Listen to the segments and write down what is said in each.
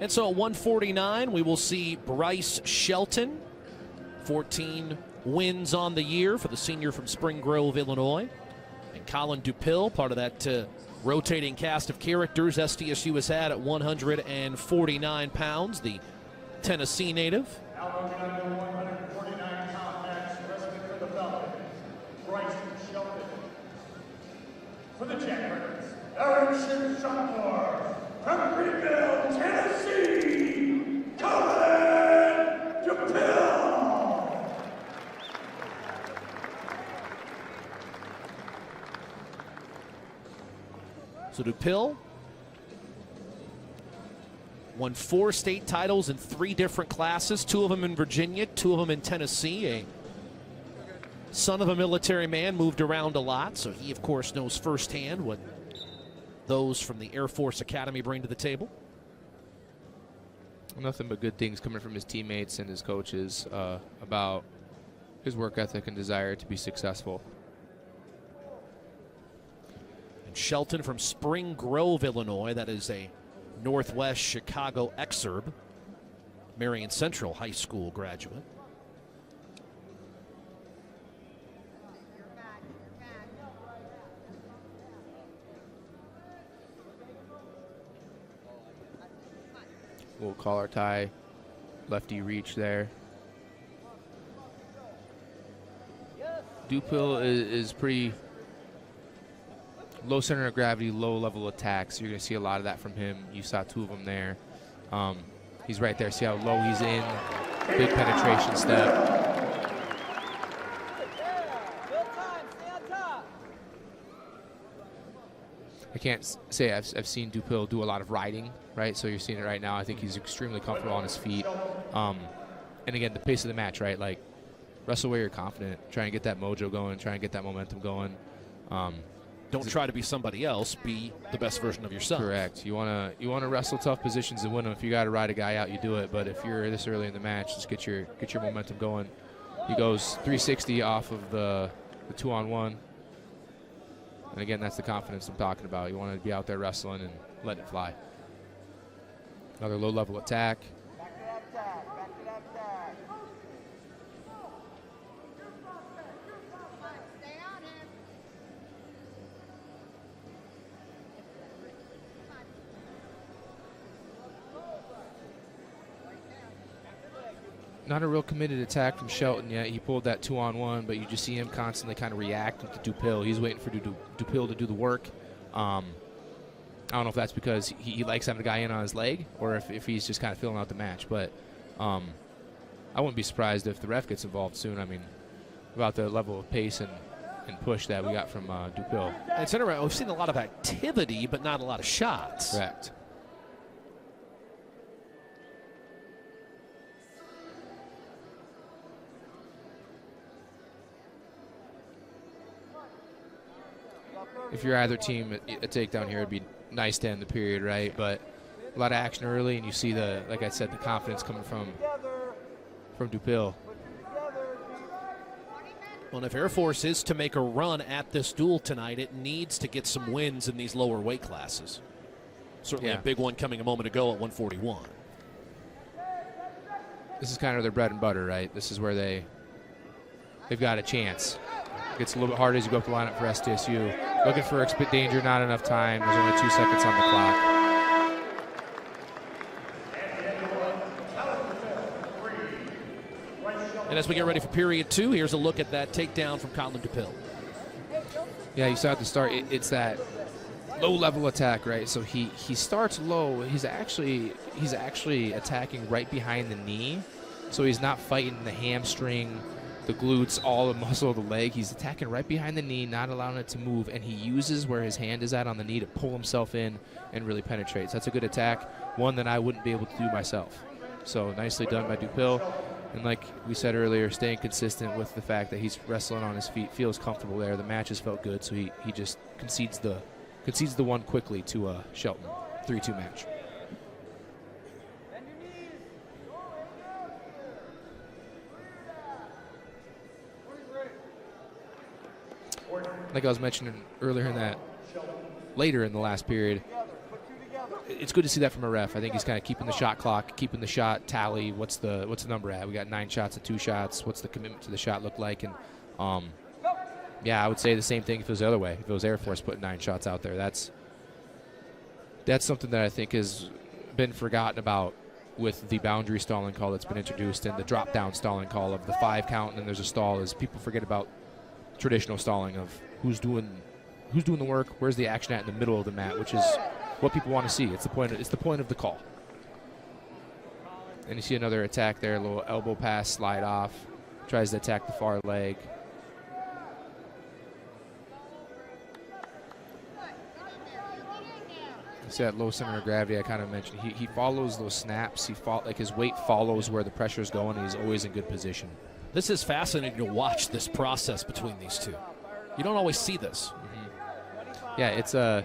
And so at 149, we will see Bryce Shelton, 14 wins on the year for the senior from Spring Grove, Illinois. And Colin Dupill, part of that rotating cast of characters SDSU has had at 149 pounds, the Tennessee native. Now moving on to 149-pound match, wrestling for the belt, Bryce Shelton. For the Jackbirds, Aaron Shopmore. From Greenville, Tennessee, Colin Dupill. So Dupill won 4 state titles in 3 different classes, 2 of them in Virginia, 2 of them in Tennessee. A son of a military man, moved around a lot, so he, of course, knows firsthand what those from the Air Force Academy bring to the table. Nothing but good things coming from his teammates and his coaches about his work ethic and desire to be successful. And Shelton from Spring Grove, Illinois. That is a Northwest Chicago exurb. Marion Central High School graduate. Little collar tie, lefty reach there. Dupill is pretty low center of gravity, low level attack, so you're going to see a lot of that from him. You saw 2 of them there. He's right there. See how low he's in. Big penetration step. I can't say I've seen Dupill do a lot of riding, right? So you're seeing it right now. I think he's extremely comfortable on his feet. And again, the pace of the match, right? Like, wrestle where you're confident. Try and get that mojo going. Try and get that momentum going. Don't try to be somebody else. Be the best version of yourself. Correct. You wanna wrestle tough positions and win them. If you got to ride a guy out, you do it. But if you're this early in the match, just get your momentum going. He goes 360 off of the 2-on-1. And again, that's the confidence I'm talking about. You want to be out there wrestling and letting it fly. Another low-level attack. Not a real committed attack from Shelton yet. He pulled that 2-on-1, but you just see him constantly kind of reacting to Dupill. He's waiting for Dupill to do the work. I don't know if that's because he likes having a guy in on his leg or if he's just kind of filling out the match. But I wouldn't be surprised if the ref gets involved soon. I mean, about the level of pace and push that we got from Dupill. It's interesting. We've seen a lot of activity, but not a lot of shots. Correct. If you're either team, a takedown here would be nice to end the period, right? But a lot of action early, and you see like I said, the confidence coming from Dupill. Well, if Air Force is to make a run at this duel tonight, it needs to get some wins in these lower weight classes. Certainly a big one coming a moment ago at 141. This is kind of their bread and butter, right? This is where they've got a chance. It gets a little bit harder as you go up the lineup for SDSU. Looking for danger, not enough time. There's only 2 seconds on the clock. And as we get ready for period 2, here's a look at that takedown from Colin Dupill. Yeah, you saw at the start, it's that low-level attack, right? So he starts low. He's actually attacking right behind the knee. So he's not fighting the hamstring, the glutes, all the muscle of the leg. He's attacking right behind the knee, not allowing it to move, and he uses where his hand is at on the knee to pull himself in and really penetrates. That's a good attack, one that I wouldn't be able to do myself. So nicely done by Dupill. And like we said earlier, staying consistent with the fact that he's wrestling on his feet, feels comfortable there. The match has felt good, so he just concedes the one quickly to Shelton. 3-2 match. Like I was mentioning earlier later in the last period, it's good to see that from a ref. I think he's kind of keeping the shot clock, keeping the shot tally. What's the number at? We got 9 shots and 2 shots. What's the commitment to the shot look like? And yeah, I would say the same thing if it was the other way. If it was Air Force putting 9 shots out there, that's something that I think has been forgotten about with the boundary stalling call that's been introduced and the drop down stalling call of the 5 count and then there's a stall. Is people forget about traditional stalling of who's doing the work, where's the action at in the middle of the mat, which is what people want to see. It's the point of the call. And you see another attack there, a little elbow pass, slide off, tries to attack the far leg. You see that low center of gravity I kind of mentioned. He follows those snaps. Like his weight follows where the pressure is going, and he's always in good position. This is fascinating to watch this process between these two. You don't always see this. Mm-hmm. Yeah, it's a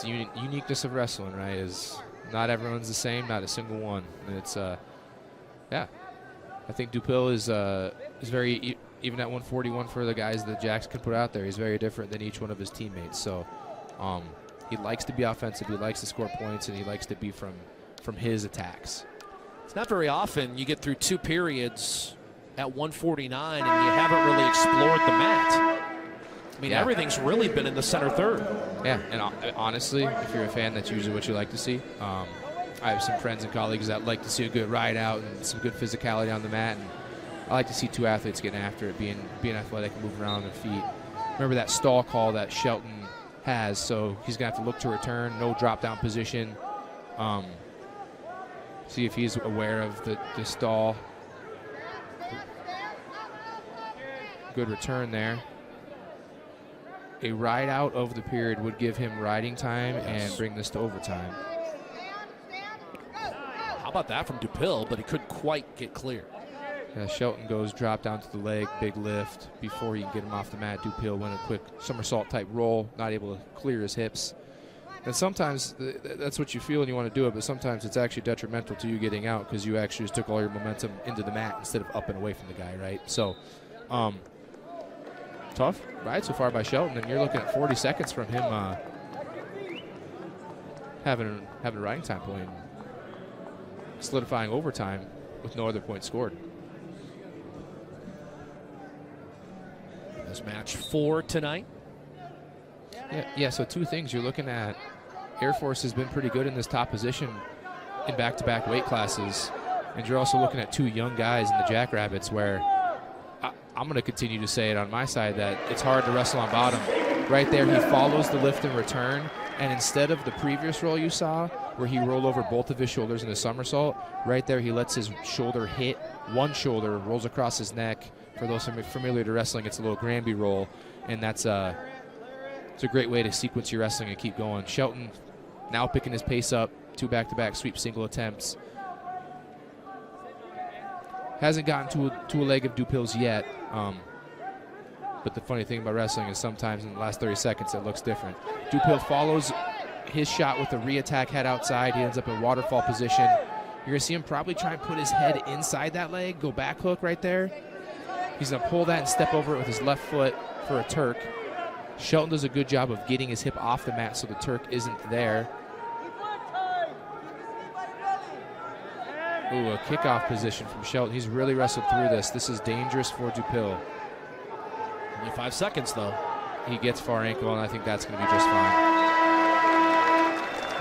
uniqueness of wrestling, right? Is not everyone's the same, not a single one. And it's yeah. I think Dupill is very even at 141 for the guys that Jax can put out there. He's very different than each one of his teammates. So. He likes to be offensive, he likes to score points, and he likes to be from his attacks. It's not very often you get through 2 periods at 149 and you haven't really explored the mat. I mean, everything's really been in the center third. Yeah, and honestly, if you're a fan, that's usually what you like to see. I have some friends and colleagues that like to see a good ride out and some good physicality on the mat, and I like to see 2 athletes getting after it, being athletic and moving around on their feet. Remember that stall call that Shelton has, so he's going to have to look to return, no drop-down position. See if he's aware of the stall. Good return there. A ride out of the period would give him riding time and bring this to overtime. How about that from Dupill, but he couldn't quite get clear. Shelton goes drop down to the leg, big lift. Before he can get him off the mat, Dupill went a quick somersault type roll, not able to clear his hips. And sometimes that's what you feel and you want to do it, but sometimes it's actually detrimental to you getting out because you actually just took all your momentum into the mat instead of up and away from the guy, right? So, tough ride so far by Shelton, and you're looking at 40 seconds from him having a riding time point, solidifying overtime with no other points scored. Match 4 tonight. Yeah, so 2 things. You're looking at Air Force has been pretty good in this top position in back-to-back weight classes, and you're also looking at 2 young guys in the Jackrabbits where I'm going to continue to say it on my side that it's hard to wrestle on bottom. Right there, he follows the lift and return, and instead of the previous roll you saw where he rolled over both of his shoulders in a somersault, right there he lets his shoulder hit one shoulder, rolls across his neck. For those familiar to wrestling, it's a little Granby roll, and it's a great way to sequence your wrestling and keep going. Shelton now picking his pace up, 2 back-to-back sweep single attempts. Hasn't gotten to a leg of Dupill's yet, but the funny thing about wrestling is sometimes in the last 30 seconds it looks different. Dupill follows his shot with a re-attack head outside. He ends up in waterfall position. You're going to see him probably try and put his head inside that leg, go back hook right there. He's going to pull that and step over it with his left foot for a Turk. Shelton does a good job of getting his hip off the mat so the Turk isn't there. Ooh, a kickoff position from Shelton. He's really wrestled through this. This is dangerous for Dupill. Only 5 seconds, though. He gets far ankle, and I think that's going to be just fine.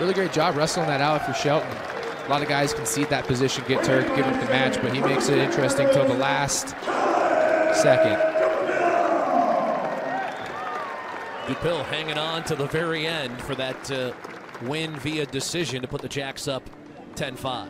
Really great job wrestling that out for Shelton. A lot of guys concede that position, get Turk, give up the match, but he makes it interesting till the last second. Dupill hanging on to the very end for that win via decision to put the Jacks up 10-5.